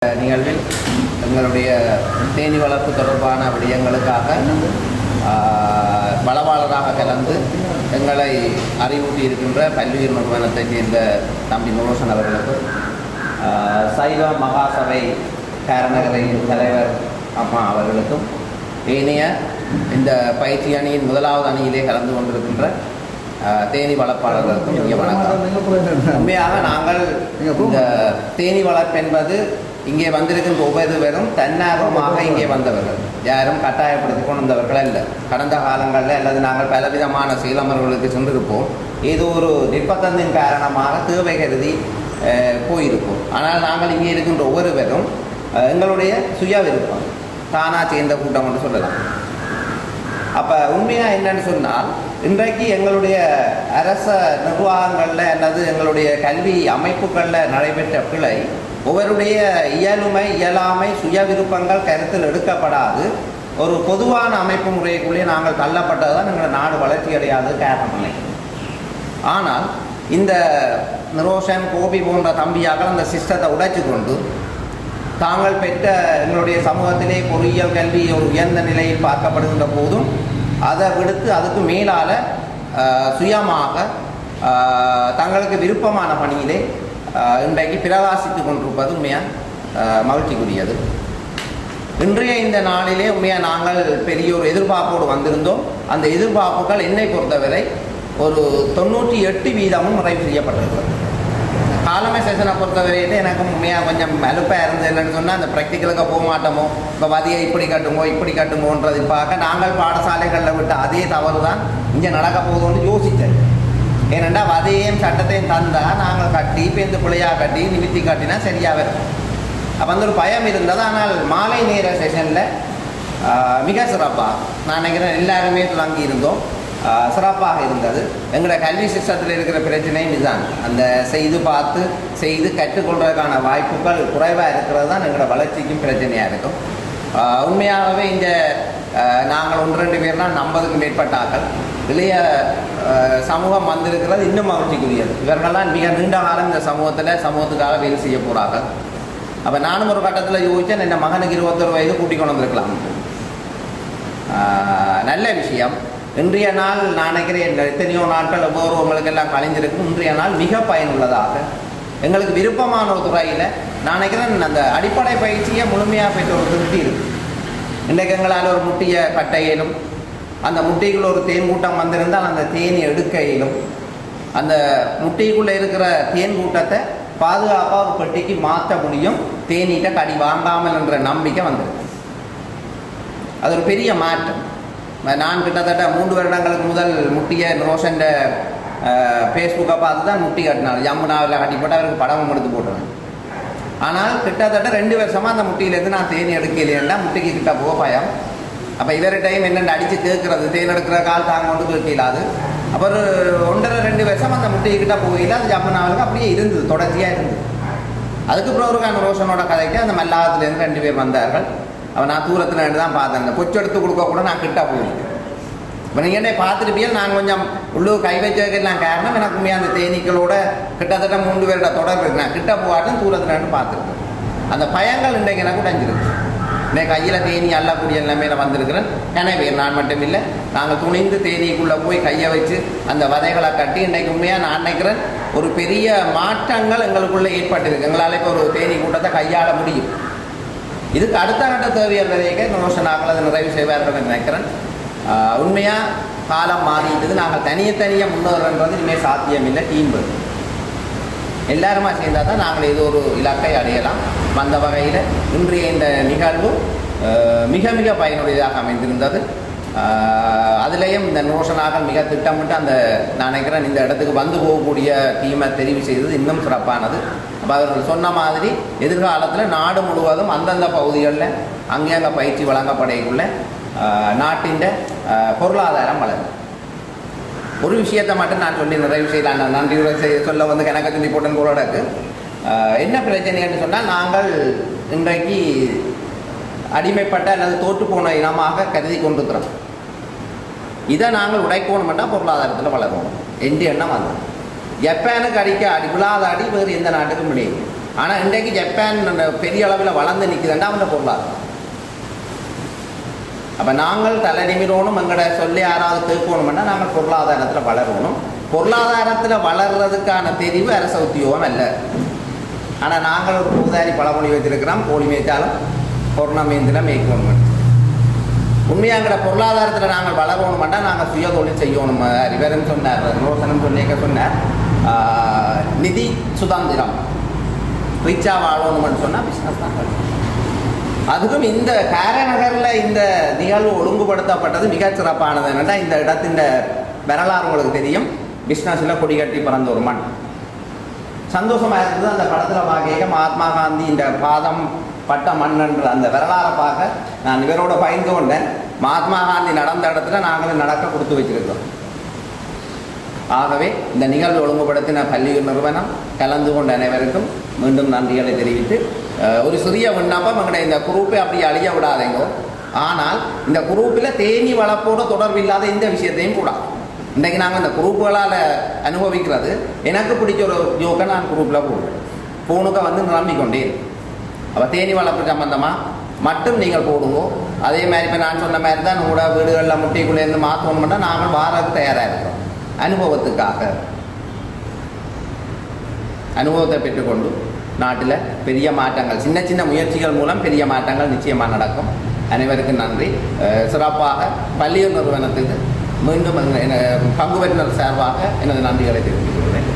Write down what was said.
நிகழ்வில் எங்களுடைய தேனி வளர்ப்பு தொடர்பான விடயங்களுக்காக வளவாளராக கலந்து எங்களை அறிவூட்டி இருக்கின்ற பல்வேறு நிறுவனத்தைச் சேர்ந்த தம்பி நுரோஷன் அவர்களுக்கு சைவ மகாசபை காரணகரையின் தலைவர் அம்மா அவர்களுக்கும் ஏனைய இந்த பயிற்சி அணியின் முதலாவது அணியிலே கலந்து கொண்டிருக்கின்ற தேனி வளர்ப்பாளர்களுக்கும் இங்கே வணக்கம். உண்மையாக நாங்கள் இந்த தேனி வளர்ப்பு என்பது இங்கே வந்திருக்கின்ற ஒவ்வொரு பேரும் தன்னார்வமாக இங்கே வந்தவர்கள், யாரும் கட்டாயப்படுத்தி கொண்டு வந்தவர்கள் அல்ல. கடந்த காலங்களில் அல்லது நாங்கள் பலவிதமான சீலமர்களுக்கு சென்றிருப்போம், ஏதோ ஒரு நிர்பந்தத்தின் காரணமாக தேவை கருதி போயிருப்போம். ஆனால் நாங்கள் இங்கே இருக்கின்ற ஒவ்வொரு பேரும் எங்களுடைய சுய விருப்பம் தானாக சேர்ந்த கூட்டம் என்று சொல்லலாம். அப்போ உண்மையாக என்னன்னு சொன்னால், இன்றைக்கு எங்களுடைய அரச நிர்வாகங்களில் அல்லது எங்களுடைய கல்வி அமைப்புகளில் நடைபெற்ற பிழை ஒவ்வொருடைய இயலாமை சுய விருப்பங்கள் கருத்தில் எடுக்கப்படாது ஒரு பொதுவான அமைப்பு முறைக்குள்ளே நாங்கள் தள்ளப்பட்டது தான் எங்கள் நாடு வளர்ச்சி அடையாத காரணமில்லை. ஆனால் இந்த நிரோஷன் கோபி போன்ற தம்பியாக அந்த சிஸ்டத்தை உடைச்சு கொண்டு தாங்கள் பெற்ற எங்களுடைய சமூகத்திலே பொறியியல் கல்வி ஒரு உயர்ந்த நிலையில் பார்க்கப்படுகின்ற போதும் அதை விடுத்து அதுக்கு மேலால் சுயமாக தங்களுக்கு விருப்பமான பணியிலே இன்றைக்கு பிரகாசித்து கொண்டிருப்பது உண்மையாக மகிழ்ச்சிக்குரியது. இன்றைய இந்த நாளிலே உண்மையாக நாங்கள் பெரிய ஒரு எதிர்பார்ப்போடு வந்திருந்தோம். அந்த எதிர்பார்ப்புகள் என்னை பொறுத்தவரை ஒரு 98% நிறைவு செய்யப்பட்டிருக்கிறது. காலமே செஷனை பொறுத்தவரையிலே எனக்கு உண்மையாக கொஞ்சம் அலுப்பாக இருந்தது. என்னென்னு சொன்னால், அந்த ப்ராக்டிக்கலுக்கு போக மாட்டோமோ, இப்போ வதியை இப்படி கட்டுங்கோன்றது பார்க்க நாங்கள் பாடசாலைகளில் விட்டு அதே தவறு தான் இங்கே நடக்க போகுதுன்னு யோசித்தேன். ஏனெண்டா வதையையும் சட்டத்தையும் தந்தால் நாங்கள் கட்டி பேருந்து பிள்ளையாக கட்டி நிமித்தி காட்டினா சரியாக வரும். அப்போ அந்த ஒரு பயம் இருந்தது. ஆனால் மாலை நேர செஷனில் மிக சிறப்பாக நான் நினைக்கிறேன் எல்லாருமே துவங்கி இருந்தோம். சிறப்பாக இருந்தது. எங்களோட கல்வி சிஸ்டத்தில் இருக்கிற பிரச்சனையும் இதுதான். அந்த செய்து கற்றுக்கொள்வதற்கான வாய்ப்புகள் குறைவாக இருக்கிறது தான் எங்களோட வளர்ச்சிக்கும் பிரச்சனையாக இருக்கும். உண்மையாகவே இந்த நாங்கள் 1-2 பேர்லாம் 50க்கும் மேற்பட்டார்கள் இளைய சமூகம் வந்திருக்கிறது இன்னும் மகிழ்ச்சிக்குரியது. இவர்கள்லாம் மிக நீண்ட காலம் இந்த சமூகத்துக்காக வேலை செய்ய போகிறார்கள். அப்போ நானும் ஒரு கட்டத்தில் யோசித்தேன், என் மகனுக்கு 21 வயது கூட்டிக் கொண்டு வந்திருக்கலாம். நல்ல விஷயம். இன்றைய நாள் நான் நினைக்கிறேன் எத்தனையோ நாட்கள் ஒவ்வொருவங்களுக்கெல்லாம் கலைஞ்சிருக்கும். இன்றைய நாள் மிக பயனுள்ளதாக எங்களுக்கு விருப்பமான ஒரு துறையில் நான் நினைக்கிறேன் அந்த அடிப்படை பயிற்சியை முழுமையாக பெற்ற ஒரு திருப்தி இருக்குது. இன்றைக்கு எங்களால் ஒரு முட்டியை கட்டையிலும் அந்த முட்டைக்குள்ளே ஒரு தேன் கூட்டம் வந்திருந்தால் அந்த தேனி எடுக்கையிலும் அந்த முட்டைக்குள்ளே இருக்கிற தேன் கூட்டத்தை பாதுகாப்பாக ஒரு பெட்டிக்கு மாற்ற முடியும். தேனீட்ட கடி வாங்காமல் என்ற நம்பிக்கை வந்திருக்கு. அது ஒரு பெரிய மாற்றம். நான் கிட்டத்தட்ட 3 வருடங்களுக்கு முதல் முட்டியை ரோஷன் ஃபேஸ்புக்கை பார்த்து தான் முட்டி கட்டினார். ஜம்முனாவில் கட்டி போட்டு அவருக்கு படமும் எடுத்து போட்டுருவேன். ஆனால் கிட்டத்தட்ட 2 வருஷமாக அந்த முட்டியிலேருந்து நான் தேனி எடுக்கலையேண்டா முட்டிக்கு கிட்ட போக பயம். அப்போ இவர டைம் என்னென்னு அடித்து கேட்குறது, தேன் எடுக்கிற கால் தாங்க கொண்டு கேட்கலாது. அப்புறம் 1.5-2 வருஷம் அந்த முட்டைக்கிட்ட போகல. அது ஜம்முனாவுக்கு அப்படியே இருந்தது, தொடர்ச்சியாக இருந்தது. அதுக்கு அப்புறம் ஒரு ரோஷனோட கதைக்கு அந்த மல்லாகத்துலேருந்து 2 பேர் வந்தார்கள். அவன் நான் தூரத்தில் நின்று தான் பார்த்தேன். அந்த பொச்சு எடுத்து கொடுக்க கூட நான் கிட்ட போயிருக்கேன். இப்போ நீங்கள் என்ன பார்த்துருப்பியல் நான் கொஞ்சம் உள்ளூர் கை வச்சுக்கலாம். காரணம் எனக்கு உண்மையாக அந்த தேனீக்களோட கிட்டத்தட்ட 3 பேரோட தொடர்பு இருக்கு. நான் கிட்ட போகாட்டும் தூரத்தில் நின்று பார்த்துருக்கேன். அந்த பயங்கள் இன்றைக்கு எனக்கு உடைஞ்சிருக்கு. இன்றைக்கு கையில் தேனி அள்ளக்கூடிய நிலைமையில வந்திருக்கிறேன். எனவே நான் மட்டும் இல்லை, நாங்கள் துணிந்து தேனீக்குள்ளே போய் கையை வச்சு அந்த வதைகளை கட்டி இன்றைக்கு உண்மையாக நான் நினைக்கிறேன் ஒரு பெரிய மாற்றங்கள் எங்களுக்குள்ளே ஏற்பட்டிருக்கு. எங்களால் இப்போ ஒரு தேனி கூட்டத்தை கையாள முடியும். இதுக்கு அடுத்த கட்ட தேவையாக நோஷனாக்கள் அதை நிறைவு செய்வார்கள் நினைக்கிறேன். உண்மையாக காலம் மாறிட்டது. நாங்கள் தனியாக முன்னேறன்றது இனிமேல் சாத்தியம் இல்லை. டீம் எல்லாருமா சேர்ந்தால் தான் நாங்கள் ஏதோ ஒரு இலக்கை அடையலாம். அந்த வகையில் இன்றைய இந்த நிகழ்வு மிக மிக பயனுடையதாக அமைந்திருந்தது. அதுலேயும் இந்த நோஷனாக மிக திட்டமிட்டு அந்த நான் நினைக்கிறேன் இந்த இடத்துக்கு வந்து போகக்கூடிய டீமை தெரிவு செய்தது இன்னும் சிறப்பானது. அப்போ அவர்கள் சொன்ன மாதிரி எதிர்காலத்தில் நாடு முழுவதும் அந்தந்த பகுதிகளில் அங்கே பயிற்சி வழங்கப்படைக்குள்ள நாட்டின் பொருளாதாரம் வளரும். ஒரு விஷயத்தை மட்டும் நான் சொல்லி நிறைவு செய்யலாம். நன்றி சொல்ல வந்து கணக்க சொல்லி போட்டன் போலோடக்கு என்ன பிரச்சனைன்னு சொன்னால், நாங்கள் இன்றைக்கு அடிமைப்பட்ட அல்லது தோற்று போன இனமாக கருதி கொண்டிருக்கிறோம். இதை நாங்கள் உடைக்கணும்னா பொருளாதாரத்தில் வளரணும் என்ற எண்ணம் வந்தோம். ஜப்பானுக்கு விழாத அடி வேறு எந்த நாட்டுக்கும் முடியும். ஆனால் இன்றைக்கு ஜப்பான் பெரிய அளவில் வளர்ந்து நிற்குதுண்டா அவன் பொருளாதாரம். அப்போ நாங்கள் தலை நிமிரணும், எங்கள்ட சொல்லி யாராவது கேட்கணும்னா நாங்கள் பொருளாதாரத்தில் வளரணும். பொருளாதாரத்தில் வளர்றதுக்கான தெரிவு அரச உத்தியோகம் அல்ல. ஆனால் நாங்கள் ஒரு பூதாரி பழமொழி வச்சிருக்கிறோம், கோழி மேய்ச்சாலும் பொருணமேந்தில் மேய்க்கணும். உண்மையாங்கிற பொருளாதாரத்தில் நாங்கள் வளரணுமெண்டா நாங்கள் சுய தொழில் செய்யணும். இவரும் சொன்னார், ரோசனம் சொல்லிக்க சொன்னார், நிதி சுதந்திரம் ரிச்சா வாழணும்னு சொன்னால் பிஸ்னஸ் தான் பண்ணணும். அதுவும் இந்த காரநகரில் இந்த நிகழ்வு ஒழுங்குபடுத்தப்பட்டது மிகச் சிறப்பானது. என்னென்னா இந்த இடத்தின் வரலாறு உங்களுக்கு தெரியும். பிஸ்னஸில் கொடி கட்டி பிறந்த ஒரு மண். சந்தோஷமாக இருந்தது அந்த படத்தில் பார்க்க மகாத்மா காந்தி இந்த பாதம் பட்ட மண்ணுன்ற அந்த வரலாறை பார்க்க நான் இவரோட பயந்து கொண்டேன். மகாத்மா காந்தி நடந்த இடத்துல நாங்களும் நடக்க கொடுத்து வச்சிருக்கிறோம். ஆகவே இந்த நிகழ்வு ஒழுங்குபடுத்தின பள்ளி நிறுவனம் கலந்து கொண்ட அனைவருக்கும் மீண்டும் நன்றிகளை தெரிவித்து ஒரு சிறிய விண்ணப்பம், எங்களுடைய இந்த குரூப்பை அப்படி அழிய விடாதேங்கோ. ஆனால் இந்த குரூப்பில் தேனி வளர்ப்போட தொடர்பில்லாத இந்த விஷயத்தையும் கூடாது. இன்றைக்கு நாங்கள் இந்த குரூப்புகளால் அனுபவிக்கிறது, எனக்கு பிடிச்ச ஒரு ஜோக்கை நான் குரூப்பில் போடுவேன், ஃபோனுக்கு வந்து நிரம்பிக்கொண்டே இருக்கு. அப்போ தேனி வளர்ப்பு சம்பந்தமாக மட்டும் நீங்கள் போடுவோம். அதே மாதிரி இப்போ நான் சொன்ன மாதிரி தான் உங்களோட வீடுகளில் முட்டைக்குள்ளேருந்து மாற்றணும்னா நாங்கள் வாரத்துக்கு தயாராக இருக்கிறோம். அனுபவத்துக்காக அனுபவத்தை பெற்றுக்கொண்டு நாட்டில் பெரிய மாற்றங்கள், சின்ன சின்ன முயற்சிகள் மூலம் பெரிய மாற்றங்கள் நிச்சயமாக நடக்கும். அனைவருக்கும் நன்றி. சிறப்பாக பள்ளியூர் நிறுவனத்துக்கு மீண்டும் பங்கு பெற்றினர் சார்பாக எனது நன்றிகளை தெரிவித்துக் கொள்கிறேன்.